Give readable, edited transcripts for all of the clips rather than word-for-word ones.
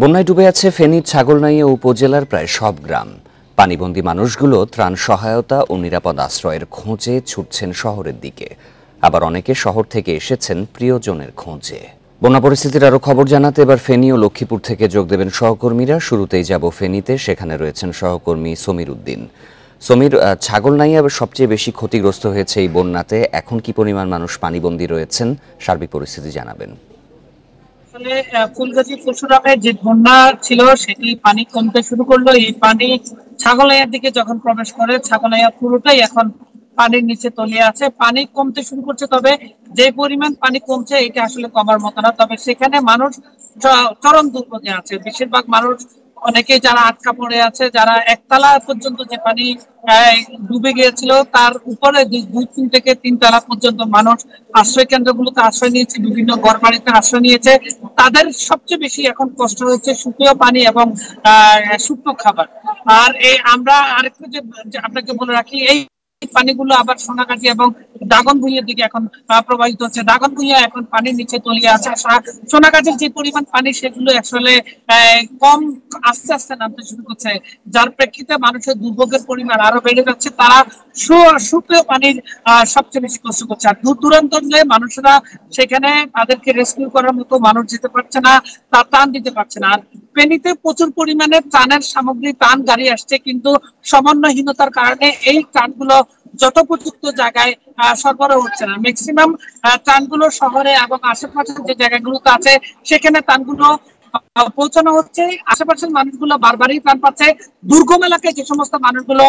বন্যায় ডুবে আছে ফেনীর ছাগলনাইয়া উপজেলার প্রায় সব গ্রাম। পানিবন্দী মানুষগুলো ত্রাণ সহায়তা ও নিরাপদ আশ্রয়ের খোঁজে ছুটছেন শহরের দিকে, আবার অনেকে শহর থেকে এসেছেন প্রিয়জনের খোঁজে। বন্যা পরিস্থিতির আরো খবর জানাতে এবার ফেনী ও লক্ষ্মীপুর থেকে যোগ দেবেন সহকর্মীরা। শুরুতেই যাব ফেনীতে, সেখানে রয়েছেন সহকর্মী সমীর উদ্দিন। সমীর, ছাগলনাইয়া সবচেয়ে বেশি ক্ষতিগ্রস্ত হয়েছে এই বন্যাতে। এখন কি পরিমাণ মানুষ পানিবন্দী রয়েছেন, সার্বিক পরিস্থিতি জানাবেন। ফুলগাজী পরশুরামে যে বন্যা ছিল সেটি পানি কমতে শুরু করলো। এই পানি ছাগলনাইয়ার দিকে যখন প্রবেশ করে, ছাগলনাইয়া পুরোটাই এখন পানির নিচে তলিয়ে আছে। পানি কমতে শুরু করছে, তবে যে পরিমাণ পানি কমছে এটা আসলে কমার মতো না। তবে সেখানে মানুষ চরম দুর্ভোগে আছে। বেশিরভাগ মানুষ, অনেকেই যারা আটকা পড়ে আছে, যারা একতলা পর্যন্ত যে পানি ডুবে গিয়েছিল তার উপরে 2 থেকে 3 তলা পর্যন্ত মানুষ আশ্রয় কেন্দ্রগুলোতে আশ্রয় নিয়েছে, বিভিন্ন ঘর বাড়িতে আশ্রয় নিয়েছে। তাদের সবচেয়ে বেশি এখন কষ্ট হচ্ছে শুকনো পানি এবং শুকনো খাবার। আর এই আমরা আরেকটু যে আপনাকে বলে রাখি, এই পানিগুলো আবার সোনাগাজী এবং দাগনভূঞার দিকে এখন প্রবাহিত হচ্ছে। দাগনভূঞা এখন পানির নিচে তলিয়ে আছে। সোনাগাজীর যে পরিমাণ পানি সেগুলো আসলে কম, আস্তে আস্তে নামতে শুরু করছে, যার প্রেক্ষিতে মানুষের দুর্ভোগের পরিমাণ আরো বেড়ে যাচ্ছে। তারা শুকনো পানির সবচেয়ে বেশি কষ্ট করছে। আর দূর দূরান্ত মানুষরা সেখানে তাদেরকে রেস্কিউ করার মতো মানুষ যেতে পারছে না, তা ত্রাণ দিতে পারছে না। আর ফেনীতে প্রচুর পরিমাণে ত্রাণের সামগ্রী, ত্রাণ গাড়ি আসছে, কিন্তু সমন্বয়হীনতার কারণে এই ত্রাণগুলো যথোপযুক্ত জায়গায় সরবরাহ হচ্ছে না। ম্যাক্সিমাম ত্রাণগুলো শহরে এবং আশেপাশের যে জায়গাগুলোতে আছে সেখানে ত্রাণগুলো পৌঁছানো হচ্ছে। আশেপাশের মানুষগুলো বারবারই ত্রাণ পাচ্ছে। দুর্গম এলাকায় যে সমস্ত মানুষগুলো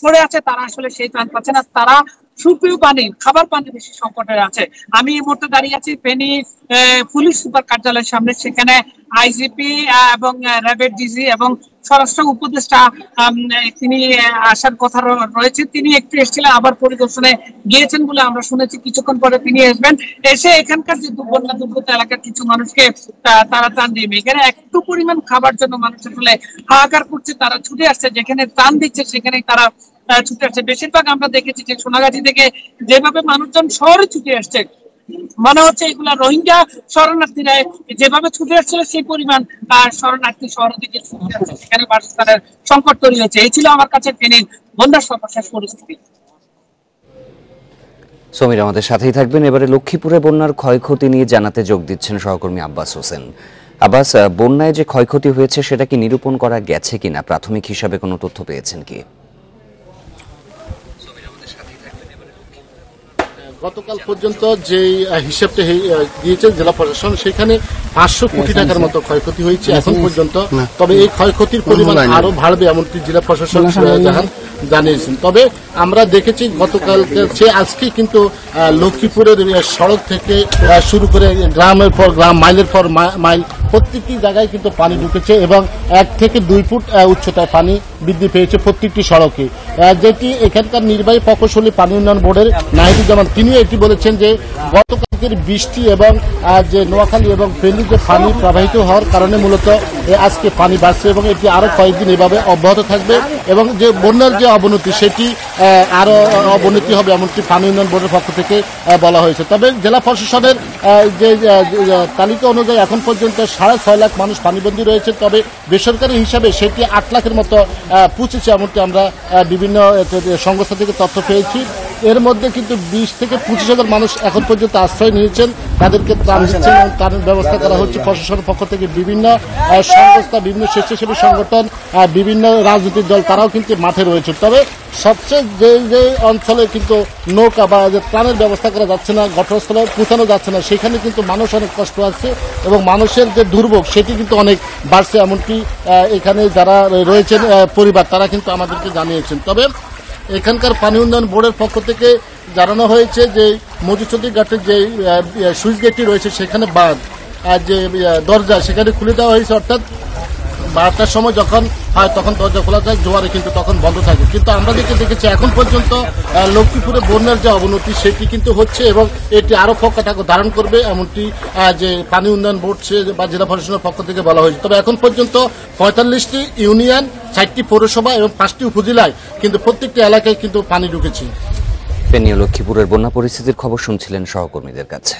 পড়ে আছে তারা আসলে সেই ত্রাণ পাচ্ছে না। তারা সুপেয় পানি, খাবার পানি বেশি সংকটে আছে। আমি এই মুহূর্তে দাঁড়িয়ে আছি ফেনী পুলিশ সুপার কার্যালয়ের সামনে। সেখানে আইজিপি এবং র্যাবের ডিজি এবং স্বরাষ্ট্র উপদেষ্টা তিনি আসার কথা রয়েছে। তিনি একটু এসেছিলেন, আবার পরিদর্শনে গিয়েছেন বলে আমরা শুনেছি। কিছুক্ষণ পরে তিনি আসবেন, এসে এখানকার যে বন্যা দুর্গত এলাকার কিছু মানুষকে তারা ত্রাণ দিবে। এখানে একটু পরিমাণ খাবার জন্য মানুষ আসলে হাহাকার করছে। তারা ছুটে আসছে, যেখানে ত্রাণ দিচ্ছে সেখানেই তারা ছুটে আসছে। বেশিরভাগ আমরা দেখেছি যে সোনাগাজী থেকে যেভাবে মানুষজন শহরে ছুটে আসছে, মনে হচ্ছে এগুলা রোহিঙ্গা শরণার্থীরা যেভাবে ছুটে আসছিল সেই পরিমাণ শরণার্থী শহরের দিকে ছুটে আসছে, সেখানে বাসস্থানের সংকট তৈরি হয়েছে। এই ছিল আমার কাছে ফেনীর বন্যার সর্বশেষ পরিস্থিতি। সমীর আমাদের সাথেই থাকবেন। এবারে লক্ষ্মীপুরে বন্যার ক্ষয়ক্ষতি নিয়ে জানাতে যোগ দিচ্ছেন সহকর্মী আব্বাস হোসেন। আব্বাস, বন্যায় যে ক্ষয়ক্ষতি হয়েছে সেটা কি নিরূপণ করা গেছে কিনা, প্রাথমিক হিসাবে কোনো তথ্য পেয়েছেন কি? গতকাল পর্যন্ত যে হিসাবটা দিয়েছে জেলা প্রশাসন, সেখানে 500 কোটি টাকার মতো ক্ষয়ক্ষতি হয়েছে এখন পর্যন্ত। তবে এই ক্ষয়ক্ষতির পরিমাণ আরো বাড়বে এমনটি জেলা প্রশাসন জানিয়েছেন। তবে আমরা দেখেছি গতকাল আজকে কিন্তু লক্ষ্মীপুরের সড়ক থেকে শুরু করে গ্রামের পর গ্রাম, মাইলের পর মাইল প্রত্যেকটি জায়গায় কিন্তু পানি ঢুকেছে এবং 1 থেকে 2 ফুট উচ্চতায় পানি বৃদ্ধি পেয়েছে প্রত্যেকটি সড়কে। যেটি এখানকার নির্বাহী প্রকৌশলী পানি উন্নয়ন বোর্ডের নাহিদুজ্জামান, তিনিও এটি বলেছেন যে গতকালকের বৃষ্টি এবং যে নোয়াখালী এবং ফেনী যে পানি প্রবাহিত হওয়ার কারণে মূলত আজকে পানি বাড়ছে এবং এটি আরো কয়েকদিন এভাবে অব্যাহত থাকবে এবং যে বন্যার যে অবনতি সেটি আরো অবনতি হবে এমনটি পানি উন্নয়ন বোর্ডের পক্ষ থেকে বলা হয়েছে। তবে জেলা প্রশাসনের যে তালিকা অনুযায়ী এখন পর্যন্ত 6.5 লাখ মানুষ পানিবন্দী রয়েছে। তবে বেসরকারি হিসাবে সেটি 8 লাখের মতো পৌঁছেছে এমনটি আমরা বিভিন্ন সংস্থা থেকে তথ্য পেয়েছি। এর মধ্যে কিন্তু 20 থেকে 25 হাজার মানুষ এখন পর্যন্ত আশ্রয় নিয়েছেন, তাদেরকে ত্রাণ দিচ্ছেন এবং তার ব্যবস্থা করা হচ্ছে প্রশাসনের পক্ষ থেকে। বিভিন্ন সংস্থা, বিভিন্ন স্বেচ্ছাসেবী সংগঠন, বিভিন্ন রাজনৈতিক দল তারাও কিন্তু মাঠে রয়েছে। তবে সবচেয়ে যে অঞ্চলে কিন্তু নৌকা বা যে ত্রাণের ব্যবস্থা করা যাচ্ছে না, ঘটনাস্থলে পৌঁছানো যাচ্ছে না, সেখানে কিন্তু মানুষ অনেক কষ্ট আছে এবং মানুষের যে দুর্ভোগ সেটি কিন্তু অনেক বাড়ছে এমনকি এখানে যারা রয়েছেন পরিবার তারা কিন্তু আমাদেরকে জানিয়েছেন। তবে এখানকার পানি উন্নয়ন বোর্ডের পক্ষ থেকে জানানো হয়েছে যে মধুচন্দ্রী ঘাটের যে সুইচ গেটটি রয়েছে সেখানে বাঁধ যে দরজা সেখানে খুলে দেওয়া হয়েছে, অর্থাৎ 12টার সময় যখন হয় তখন দরজা খোলা যায়, জোয়ারে কিন্তু তখন বন্ধ থাকে। কিন্তু আমরা দেখেছি এখন পর্যন্ত লক্ষ্মীপুরে বন্যার যে অবনতি সেটি কিন্তু হচ্ছে এবং এটি আরো পক্ষাঘাত ধারণ করবে এমনটি যে পানি উন্নয়ন বোর্ড বা জেলা প্রশাসনের পক্ষ থেকে বলা হয়েছে। তবে এখন পর্যন্ত 45টি ইউনিয়ন, 4টি পৌরসভা এবং 5টি উপজেলায় কিন্তু প্রত্যেকটি এলাকায় কিন্তু পানি ঢুকেছে। ফেনী ও লক্ষ্মীপুরের বন্যা পরিস্থিতির খবর শুনছিলেন সহকর্মীদের কাছে।